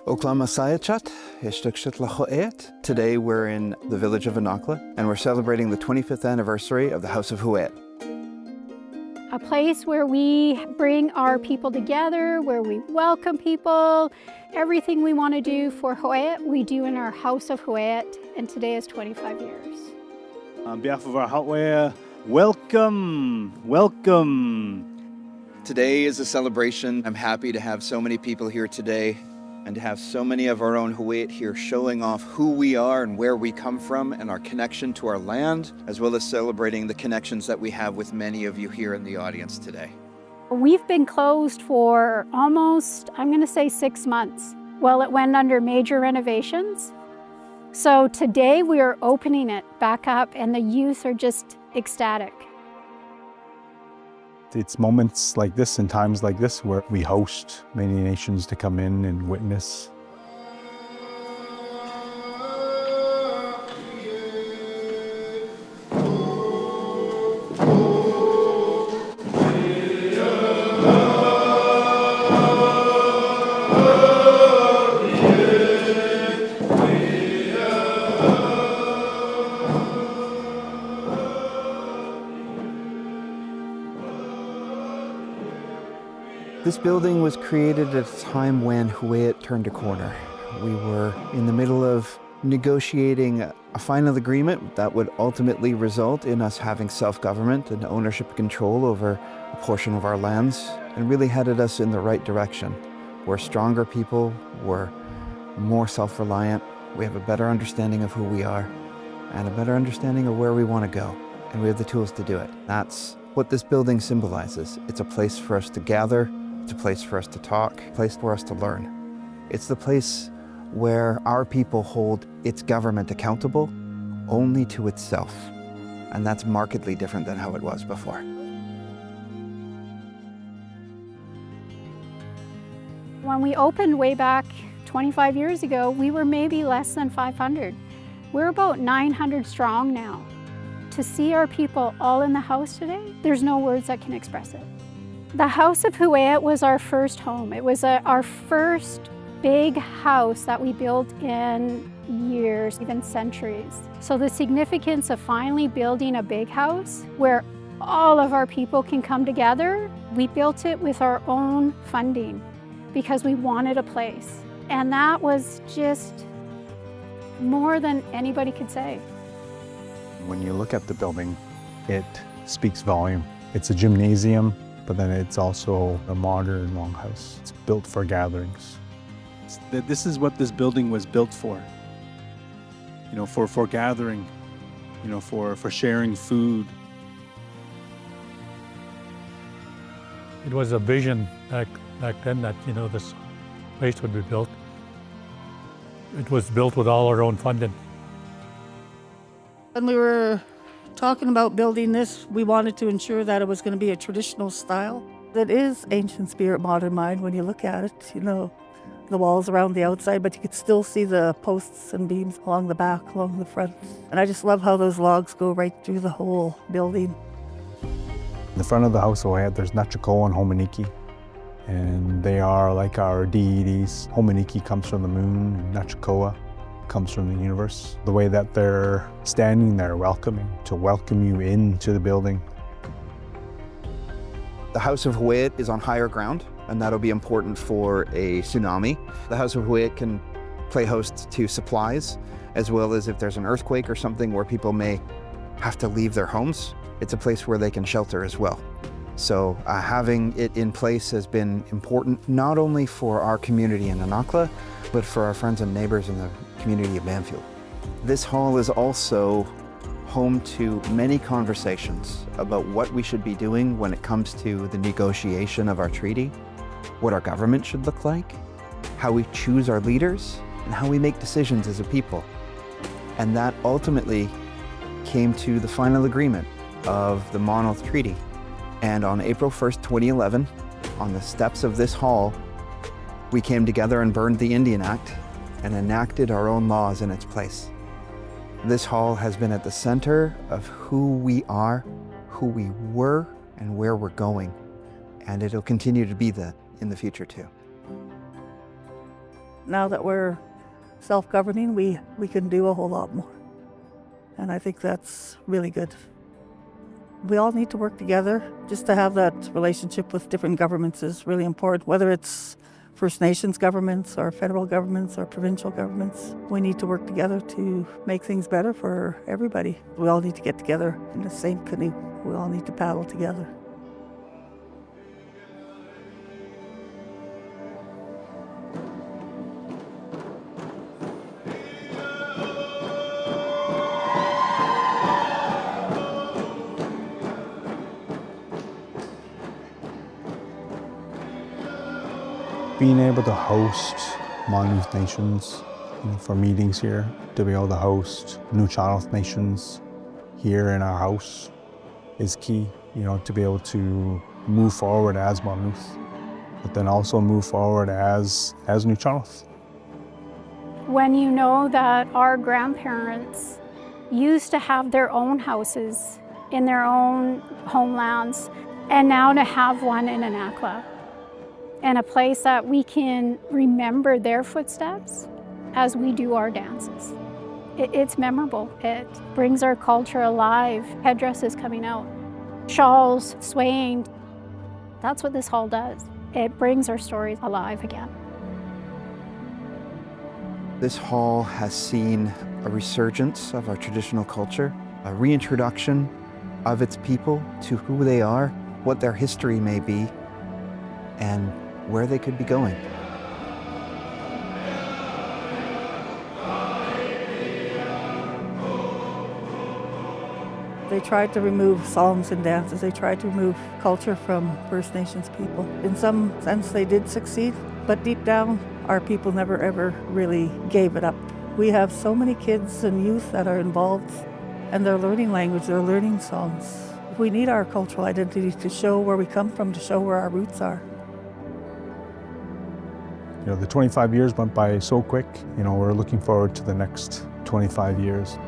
Oklama Sayaac, Huu-ay-aht. Today we're in the village of Anacla, and we're celebrating the 25th anniversary of the House of Huu-ay-aht. A place where we bring our people together, where we welcome people. Everything we want to do for Huu-ay-aht, we do in our House of Huu-ay-aht, and today is 25 years. On behalf of our Huu-ay-aht, welcome, welcome. Today is a celebration. I'm happy to have so many people here today and to have so many of our own Huu-ay-aht here showing off who we are and where we come from and our connection to our land, as well as celebrating the connections that we have with many of you here in the audience today. We've been closed for almost, I'm going to say 6 months. Well, it went under major renovations. So today we are opening it back up and the youth are just ecstatic. It's moments like this and times like this where we host many nations to come in and witness. This building was created at a time when Huu-ay-aht turned a corner. We were in the middle of negotiating a final agreement that would ultimately result in us having self-government and ownership control over a portion of our lands, and really headed us in the right direction. We're stronger people, we're more self-reliant, we have a better understanding of who we are, and a better understanding of where we want to go, and we have the tools to do it. That's what this building symbolizes. It's a place for us to gather, it's a place for us to talk, a place for us to learn. It's the place where our people hold its government accountable only to itself. And that's markedly different than how it was before. When we opened way back 25 years ago, we were maybe less than 500. We're about 900 strong now. To see our people all in the house today, there's no words that can express it. The House of Huu-ay-aht was our first home. It was our first big house that we built in years, even centuries. So the significance of finally building a big house where all of our people can come together, we built it with our own funding because we wanted a place. And that was just more than anybody could say. When you look at the building, it speaks volume. It's a gymnasium, but then it's also a modern longhouse. It's built for gatherings. This is what this building was built for. You know, for gathering, you know, for sharing food. It was a vision back then that, you know, this place would be built. It was built with all our own funding. When we were talking about building this, we wanted to ensure that it was going to be a traditional style. It is ancient spirit, modern mind when you look at it, you know, the walls around the outside, but you could still see the posts and beams along the back, along the front. And I just love how those logs go right through the whole building. In the front of the House of Huu-ay-aht, there's Nutchkoa and Hominiki, and they are like our deities. Hominiki comes from the moon, and Nutchkoa comes from the universe. The way that they're standing there welcoming, to welcome you into the building. The House of Huu-ay-aht is on higher ground, and that'll be important for a tsunami. The House of Huu-ay-aht can play host to supplies, as well as if there's an earthquake or something where people may have to leave their homes. It's a place where they can shelter as well. So having it in place has been important, not only for our community in Anacla, but for our friends and neighbors in the community of Bamfield. This hall is also home to many conversations about what we should be doing when it comes to the negotiation of our treaty, what our government should look like, how we choose our leaders, and how we make decisions as a people. And that ultimately came to the final agreement of the Nuu-chah-nulth Treaty. And on April 1st, 2011, on the steps of this hall, we came together and burned the Indian Act and enacted our own laws in its place. This hall has been at the center of who we are, who we were, and where we're going. And it'll continue to be that in the future too. Now that we're self-governing, we can do a whole lot more. And I think that's really good. We all need to work together. Just to have that relationship with different governments is really important, whether it's First Nations governments or federal governments or provincial governments. We need to work together to make things better for everybody. We all need to get together in the same canoe. We all need to paddle together. Being able to host neighbouring nations for meetings here, to be able to host Nuu-chah-nulth Nations here in our house is key, to be able to move forward as Nuu-chah-nulth, but then also move forward as Nuu-chah-nulth. When you know that our grandparents used to have their own houses in their own homelands, and now to have one in Anacla, and a place that we can remember their footsteps as we do our dances. It's memorable. It brings our culture alive. Headdresses coming out, shawls swaying. That's what this hall does. It brings our stories alive again. This hall has seen a resurgence of our traditional culture, a reintroduction of its people to who they are, what their history may be, and where they could be going. They tried to remove songs and dances. They tried to remove culture from First Nations people. In some sense, they did succeed, but deep down, our people never ever really gave it up. We have so many kids and youth that are involved, and they're learning language, they're learning songs. We need our cultural identity to show where we come from, to show where our roots are. The 25 years went by so quick. We're looking forward to the next 25 years.